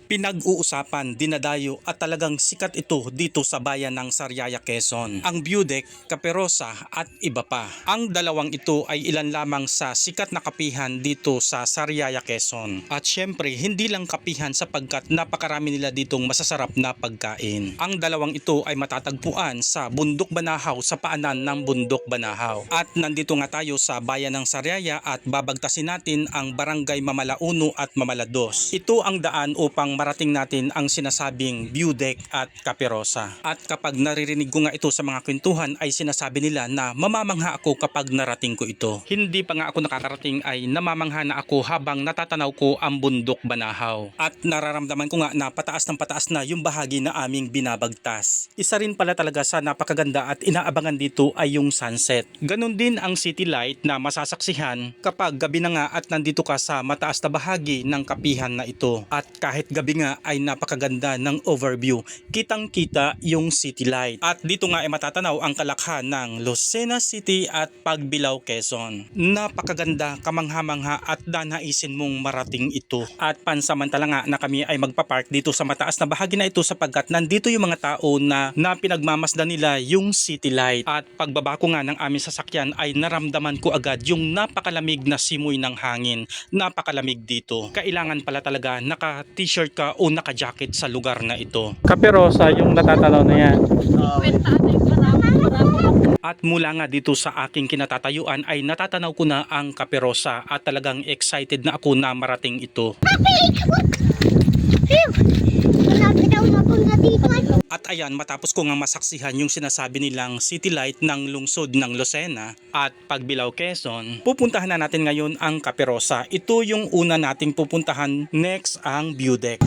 Pinag-uusapan, dinadayo at talagang sikat ito dito sa bayan ng Sariaya, Quezon. Ang view deck, Caperosa at iba pa. Ang dalawang ito ay ilan lamang sa sikat na kapihan dito sa Sariaya, Quezon. At syempre, hindi lang kapihan sapagkat napakarami nila ditong masasarap na pagkain. Ang dalawang ito ay matatagpuan sa Bundok Banahaw sa paanan ng Bundok Banahaw. At nandito nga tayo sa bayan ng Sariaya at babagtasin natin ang barangay Mamala 1 at Mamala 2. Ito ang daan upang marating natin ang sinasabing view deck at Caperosa. At kapag naririnig ko nga ito sa mga kwentuhan ay sinasabi nila na mamamangha ako kapag narating ko ito. Hindi pa nga ako nakakarating ay namamangha na ako habang natatanaw ko ang Bundok Banahaw. At nararamdaman ko nga na pataas ng pataas na yung bahagi na aming binabagtas. Isa rin pala talaga sa napakaganda at inaabangan dito ay yung sunset. Ganon din ang city light na masasaksihan kapag gabi na nga at nandito ka sa mataas na bahagi ng kapihan na ito. At kahit gabi nga ay napakaganda ng overview. Kitang-kita yung city light. At dito nga ay matatanaw ang kalakhan ng Lucena City at Pagbilao, Quezon. Napakaganda, kamangha-mangha at danaisin mong marating ito. At pansamantala nga na kami ay magpapark dito sa mataas na bahagi na ito sapagkat nandito yung mga tao na pinagmamasdan nila yung city light. At pagbaba ko nga ng aming sasakyan ay naramdaman ko agad yung napakalamig na simoy ng hangin. Napakalamig dito. Kailangan pala talaga naka-t-shirt ka o naka-jacket sa lugar na ito. Caperosa yung natatanaw na yan. At mula nga dito sa aking kinatatayuan ay natatanaw ko na ang Caperosa at talagang excited na ako na marating ito. At ayan, matapos ko nga masaksihan yung sinasabi nilang city light ng lungsod ng Lucena at Pagbilao, Quezon, pupuntahan na natin ngayon ang Caperosa. Ito yung una nating pupuntahan, next ang view deck.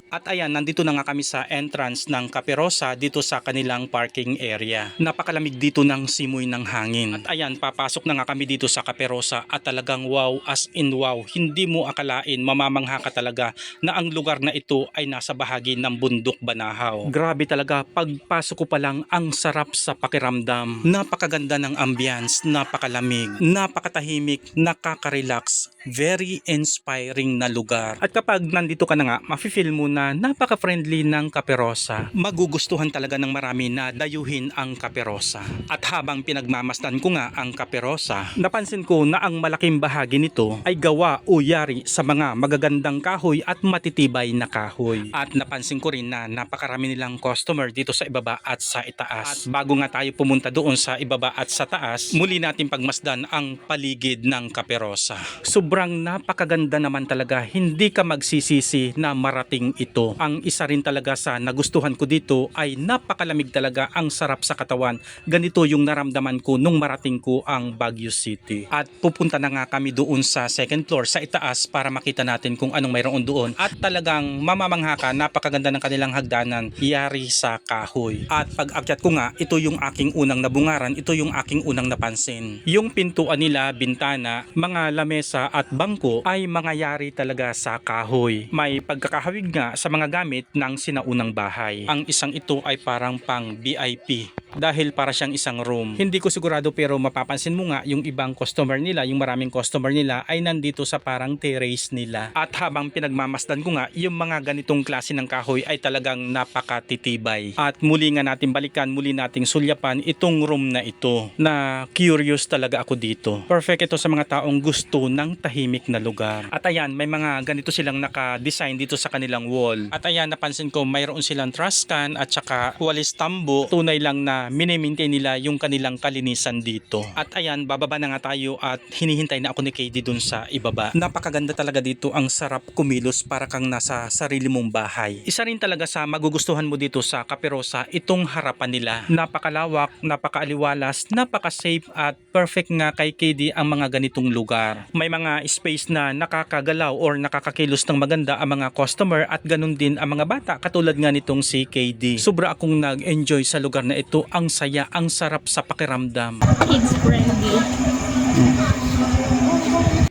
At ayan, nandito na nga kami sa entrance ng Caperosa dito sa kanilang parking area. Napakalamig dito ng simoy ng hangin. At ayan, papasok na nga kami dito sa Caperosa at talagang wow, as in wow. Hindi mo akalain, mamamangha ka talaga na ang lugar na ito ay nasa bahagi ng Bundok Banahaw. Grabe talaga, pagpasok ko pa lang ang sarap sa pakiramdam. Napakaganda ng ambience, napakalamig, napakatahimik, nakaka-relax, very inspiring na lugar. At kapag nandito ka na nga, mafe-feel mo na napaka-friendly ng Caperosa. Magugustuhan talaga ng marami na dayuhin ang Caperosa. At habang pinagmamasdan ko nga ang Caperosa, napansin ko na ang malaking bahagi nito ay gawa o yari sa mga magagandang kahoy at matitibay na kahoy. At napansin ko rin na napakarami nilang customer dito sa ibaba at sa itaas. At bago nga tayo pumunta doon sa ibaba at sa taas, muli natin pagmasdan ang paligid ng Caperosa. Sobrang napakaganda naman talaga, hindi ka magsisisi na marating ito. Ang isa rin talaga sa nagustuhan ko dito ay napakalamig talaga, ang sarap sa katawan. Ganito yung naramdaman ko nung marating ko ang Baguio City. At pupunta na nga kami doon sa second floor sa itaas para makita natin kung anong mayroon doon. At talagang mamamangha ka, napakaganda ng kanilang hagdanan, yari sa kahoy. At pag akyat ko nga, ito yung aking unang nabungaran, ito yung aking unang napansin. Yung pintuan nila, bintana, mga lamesa at bangko ay mga yari talaga sa kahoy. May pagkakahawig nga sa mga gamit ng sinaunang bahay. Ang isang ito ay parang pang VIP dahil para siyang isang room. Hindi ko sigurado pero mapapansin mo nga yung ibang customer nila, yung maraming customer nila ay nandito sa parang terrace nila. At habang pinagmamasdan ko nga, yung mga ganitong klase ng kahoy ay talagang napakatitibay. At muli nga natin balikan, muli nating sulyapan itong room na ito na curious talaga ako dito. Perfect ito sa mga taong gusto ng tahimik na lugar. At ayan, may mga ganito silang naka-design dito sa kanilang wall. At ayan, napansin ko mayroon silang trash can at saka walis tambo. Tunay lang na mini-maintain nila yung kanilang kalinisan dito. At ayan, bababa na nga tayo at hinihintay na ako ni KD dun sa ibaba. Napakaganda talaga dito, ang sarap kumilos para kang nasa sarili mong bahay. Isa rin talaga sa magugustuhan mo dito sa Caperosa, itong harapan nila. Napakalawak, napakaaliwalas, napaka-safe at perfect nga kay KD ang mga ganitong lugar. May mga space na nakakagalaw or nakakakilos ng maganda ang mga customer at ganun din ang mga bata katulad nga nitong si KD. Sobra akong nag-enjoy sa lugar na ito. Ang saya, ang sarap sa pakiramdam. Kids friendly.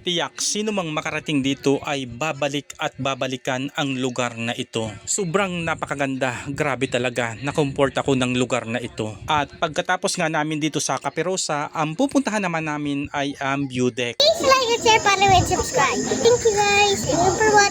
Tiyak, sino mang makarating dito ay babalik at babalikan ang lugar na ito. Sobrang napakaganda, grabe talaga, na-comfort ako ng lugar na ito. At pagkatapos nga namin dito sa Caperosa, ang pupuntahan naman namin ay ang view deck. Please like and share, follow, and subscribe. Thank you guys. Thank you for watching.